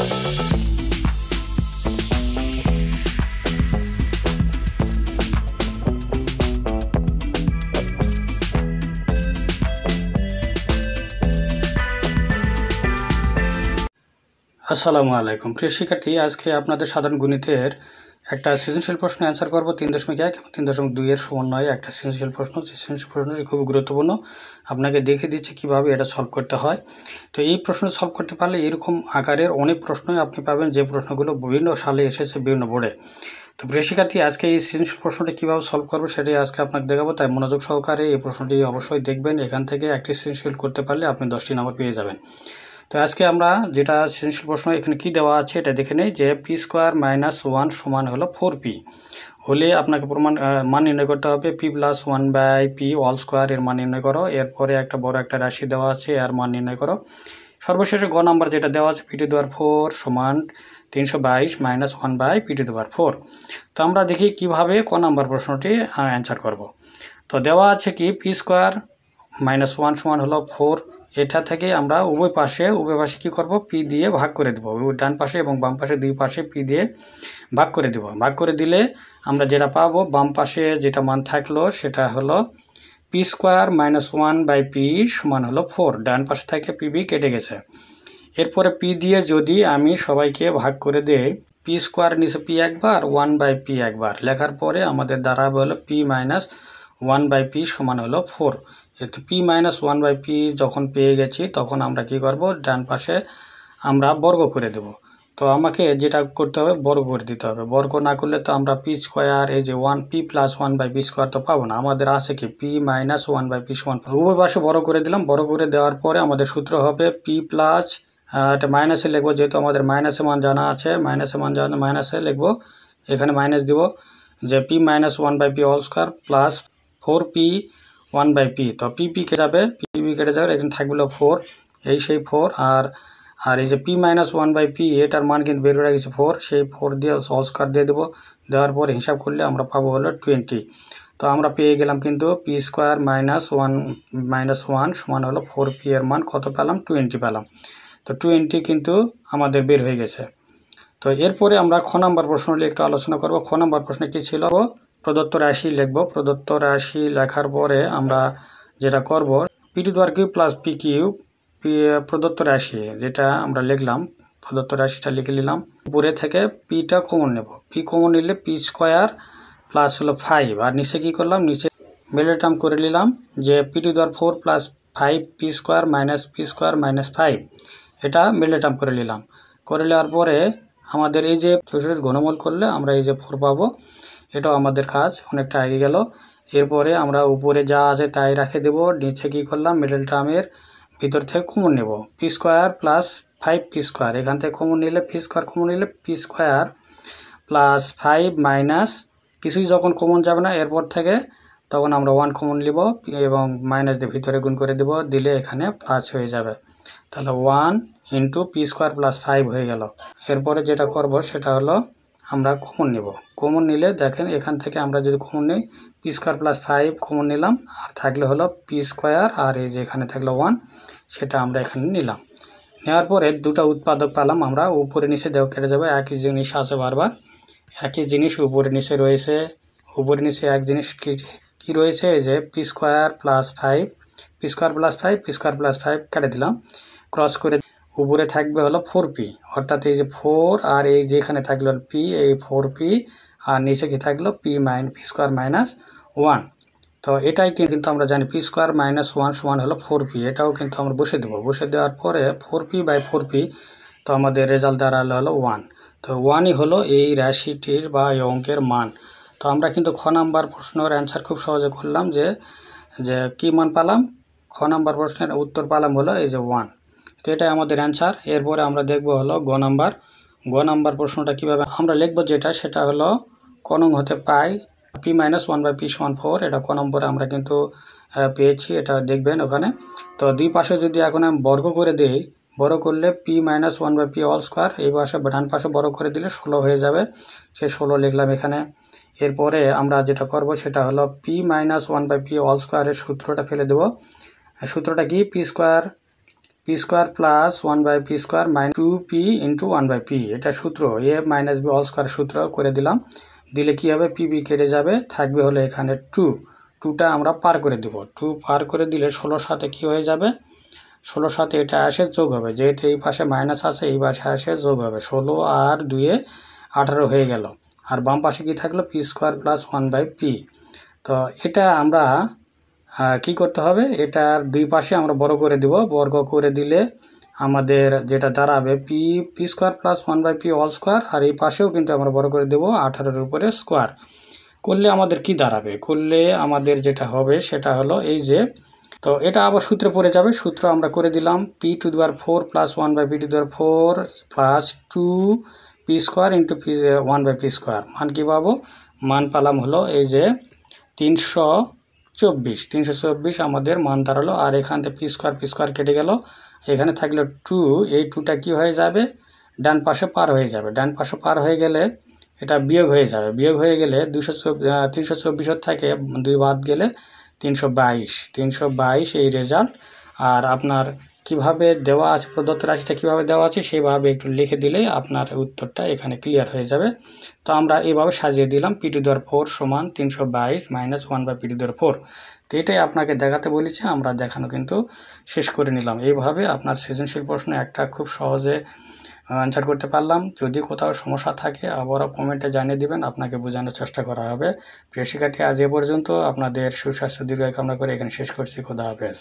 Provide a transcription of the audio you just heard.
আসসালামু আলাইকুম প্রিয় শিক্ষার্থী, আজকে আপনাদের সাধারণ গণিতের একটা সৃজনশীল প্রশ্ন অ্যান্সার করব 3.1 এবং 3.2 এর সমন্বয়ে একটা সৃজনশীল প্রশ্ন। সৃজনশীল প্রশ্নটি খুব গুরুত্বপূর্ণ, আপনাকে দেখিয়ে দিচ্ছি কিভাবে এটা সলভ করতে হয়। তো এই প্রশ্ন সলভ করতে পারলে এরকম আকারের অনেক প্রশ্নই আপনি পাবেন, যে প্রশ্নগুলো বিভিন্ন সালে এসেছে বিভিন্ন বোর্ডে। তো প্রিয় শিক্ষার্থী, আজকে এই সৃজনশীল প্রশ্নটি কীভাবে সলভ করবো সেটাই আজকে আপনাকে দেখাবো, তাই মনোযোগ সহকারে এই প্রশ্নটি অবশ্যই দেখবেন। এখান থেকে একটি সৃজনশীল করতে পারলে আপনি 10টি নম্বর পেয়ে যাবেন। তো আজকে আমরা যেটা সৃজনশীল প্রশ্ন এখানে কি দেওয়া আছে এটা দেখে নেই, যে পি স্কোয়ার মাইনাস 1 সমান হলো 4p হলে আপনাকে মান নির্ণয় করতে হবে P plus 1/p all square এর মান নির্ণয় করো। এরপরে একটা বড় একটা রাশি দেওয়া আছে, এর মান নির্ণয় করো। সর্বশেষে গ নাম্বার যেটা দেওয়া আছে p⁴ সমান 322 মাইনাস 1/p⁴। তো আমরা দেখি কিভাবে ক নাম্বার প্রশ্নটি অ্যান্সার করব। তো দেওয়া আছে কি পি স্কোয়ার মাইনাস 1 সমান হলো 4। এটা থেকে আমরা উভয় পাশে কি করব, পি দিয়ে ভাগ করে দেব। ডান পাশে এবং বাম পাশে দুই পাশে পি দিয়ে ভাগ করে দেব। ভাগ করে দিলে আমরা যেটা পাবো, বাম পাশে যেটা মান থাকলো সেটা হলো পি স্কোয়ার মাইনাস 1/p সমান হলো 4। ডান পাশে থেকে পিবি কেটে গেছে। এরপরে পি দিয়ে যদি আমি সবাইকে ভাগ করে দেই, পি স্কোয়ার নিচে পি একবার 1/p একবার লেখার পরে আমাদের দাঁড়াবে হলো পি মাইনাস 1/p সমান হলো 4। এতে পি মাইনাস 1/p যখন পেয়ে গেছি তখন আমরা কি করব, ডান পাশে আমরা বর্গ করে দেব। তো আমাকে যেটা করতে হবে, বর্গ করে দিতে হবে। বর্গ না করলে তো আমরা পি স্কোয়ার এই যে 1p প্লাস 1/p স্কোয়ার তো পাবো না। আমাদের আছে কি পি মাইনাস 1/p সমান, উভয় পাশে বর্গ করে দিলাম। বর্গ করে দেওয়ার পরে আমাদের সূত্র হবে পি প্লাস, এটা মাইনাসে লিখবো যেহেতু আমাদের মাইনাসে মান জানা আছে, মাইনাসে লিখবো, এখানে মাইনাস দিব, যে P minus 1/p all square plus 4p 1/p। তো পিপি কেটে যাবে, এখানে থাকবে 4, এই সেই 4। আর এই যে পি মাইনাস 1/p এটার মান কিন্তু বের করে গেছে 4, সেই 4 দিয়ে অল স্কোয়ার দিয়ে দেবো। দেওয়ার পরে হিসাব করলে আমরা পাবো হলো 20। তো আমরা পেয়ে গেলাম কিন্তু পি স্কোয়ার মাইনাস 1 সমান হলো 4p এর মান কত পেলাম, 20 পেলাম। তো 20 কিন্তু আমাদের বের হয়ে গেছে। তো এরপরে আমরা খ নাম্বার প্রশ্ন নিয়ে একটু আলোচনা করব। খ নাম্বার প্রশ্নে কী ছিল, প্রদত্ত রাশি লিখব। প্রদত্ত রাশি লেখার পরে আমরা যেটা করব, p² প্লাস p³ প্রদত্ত রাশি যেটা আমরা লিখলাম, প্রদত্ত রাশিটা লিখে নিলাম। উপরে থেকে পিটা কমন নেব, পি কমন নিলে পি স্কোয়ার প্লাস হলো 5। আর নিচে কী করলাম, নিচে মিডল টার্ম করে নিলাম, যে p⁴ plus 5p square minus 5 এটা মিডল টার্ম করে নিলাম। করে নেওয়ার পরে আমাদের এই যে ঘনমূল করলে আমরা এই যে 4 পাবো। এটাও আমাদের কাজ অনেকটা আগে গেল। এরপরে আমরা উপরে যা আছে তাই রেখে দেব। নিচে কী করলাম, মিডল টার্মের ভিতর থেকে কমন নেব, P square plus 5p square. এখান থেকে কমন নিলে পি স্কোয়ার কমন নিলে পি স্কোয়ার প্লাস 5 মাইনাস কিছুই যখন কমন যাবে না এরপর থেকে, তখন আমরা 1 কমন নিব এবং মাইনাস দিয়ে ভিতরে গুণ করে দেব, দিলে এখানে প্লাস হয়ে যাবে। তাহলে 1 ইন্টু পি স্কোয়ার প্লাস 5 হয়ে গেল। এরপরে যেটা করব সেটা হলো আমরা কমন নেব। কমন নিলে দেখেন এখান থেকে আমরা যদি কমন নিই, পি স্কোয়ার প্লাস 5 কমন নিলাম, আর থাকলে হলো পি স্কোয়ার, আর এই যে এখানে থাকলো 1, সেটা আমরা এখানে নিলাম। নেওয়ার পরে দুটো উৎপাদক পেলাম আমরা, উপরে নিচে দেওয়া কেটে যাবে। একই জিনিস আছে বারবার, একই জিনিস উপরে নিচে রয়েছে। উপরে নিচে এক জিনিস কি রয়েছে, এই যে পি স্কোয়ার প্লাস 5 কেটে দিলাম, ক্রস করে উপরে থাকবে হলো 4p, অর্থাৎ এই যে 4 আর এই যে এখানে থাকলো p, এই 4p, আর নিচে কি থাকলো পি স্কোয়ার মাইনাস 1। তো এটাই কিন্তু আমরা জানি পি স্কোয়ার মাইনাস 1 সমান হলো 4p। এটাও কিন্তু আমরা বসে দেবো। বসে দেওয়ার পরে 4p/4p, তো আমাদের রেজাল্ট দাঁড়ালো হলো 1। তো 1ই হলো এই রাশিটির বা এই অঙ্কের মান। তো আমরা কিন্তু খ নাম্বার প্রশ্নের অ্যান্সার খুব সহজে করলাম, যে কী মান পেলাম, খ নাম্বার প্রশ্নের উত্তর পেলাম হলো এই যে 1। তো এটাই আমাদের অ্যান্সার। এরপরে আমরা দেখব হলো গ নাম্বার প্রশ্নটা কীভাবে আমরা লিখব, সেটা হলো ক নং হতে পাই পি মাইনাস 1/p সমান 4। এটা ক নম্বরে আমরা কিন্তু পেয়েছি, এটা দেখবেন ওখানে। তো দুই পাশে যদি এখন আমি বর্গ করে দিই, বড় করলে P minus 1/p all square, এই পাশে ডান পাশে বড় করে দিলে 16 হয়ে যাবে, সে 16 লিখলাম এখানে। এরপরে আমরা যেটা করব সেটা হলো পি মাইনাস 1/p অল স্কোয়ারের সূত্রটা ফেলে দেব। সূত্রটা কি, p p square plus 1/p square minus 2p into 1/p, এটা সূত্র a minus b all square সূত্র করে দিলাম। দিলে কি হবে, পি বি কেটে যাবে, থাকবে হলো এখানে 2টা আমরা পার করে দেব। 2 পার করে দিলে 16 সাথে কি হয়ে যাবে, 16 সাথে এটা আসে যোগ হবে, যেহেতু এই পাশে মাইনাস আছে এই পাশে আসে যোগ হবে, 16 আর 2 18 হয়ে গেল। আর বাম পাশে কি থাকলো, পি স্কোয়ার প্লাস 1/p। তো এটা আমরা কি করতে হবে, এটার দুই পাশে আমরা বর্গ করে দিব। বর্গ করে দিলে আমাদের যেটা দাঁড়াবে P square plus 1/p all square, আর এই পাশেও কিন্তু আমরা বর্গ করে দেব 18-এর উপরে স্কোয়ার। করলে আমাদের কি দাঁড়াবে, করলে আমাদের যেটা হবে সেটা হলো এই যে, তো এটা আবার সূত্রে পড়ে যাবে। সূত্র আমরা করে দিলাম p⁴ plus 1/p⁴ plus 2p square into 1/p square. মান কী পাবো, মান পেলাম হলো এই যে 324 আমাদের মান দাঁড়ালো। আর এখান থেকে পি স্কোয়ার কেটে গেল, এখানে থাকলো 2, এই 2টা কী হয়ে যাবে, ডান পাশে পার হয়ে যাবে। ডান পাশে পার হয়ে গেলে এটা বিয়োগ হয়ে যাবে। বিয়োগ হয়ে গেলে 324 থেকে 2 বাদ গেলে 322 এই রেজাল্ট। আর আপনার কিভাবে দেওয়া আছে, প্রদত্ত রাশিটা কিভাবে দেওয়া আছে সেভাবে একটু লিখে দিলেই আপনার উত্তরটা এখানে ক্লিয়ার হয়ে যাবে। তো আমরা এইভাবে সাজিয়ে দিলাম, p⁴ সমান 322 মাইনাস 1/p⁴। তো এটাই আপনাকে দেখাতে বলেছি, আমরা দেখানো কিন্তু শেষ করে নিলাম। এইভাবে আপনার সৃজনশীল প্রশ্ন একটা খুব সহজে অ্যান্সার করতে পারলাম। যদি কোথাও সমস্যা থাকে আবারও কমেন্টে জানিয়ে দিবেন, আপনাকে বোঝানোর চেষ্টা করা হবে। প্রিয় শিক্ষার্থী, আজ এ পর্যন্ত। আপনাদের সুস্বাস্থ্য দীর্ঘায়ু কামনা করে এখানে শেষ করছি। খোদা হাফেজ।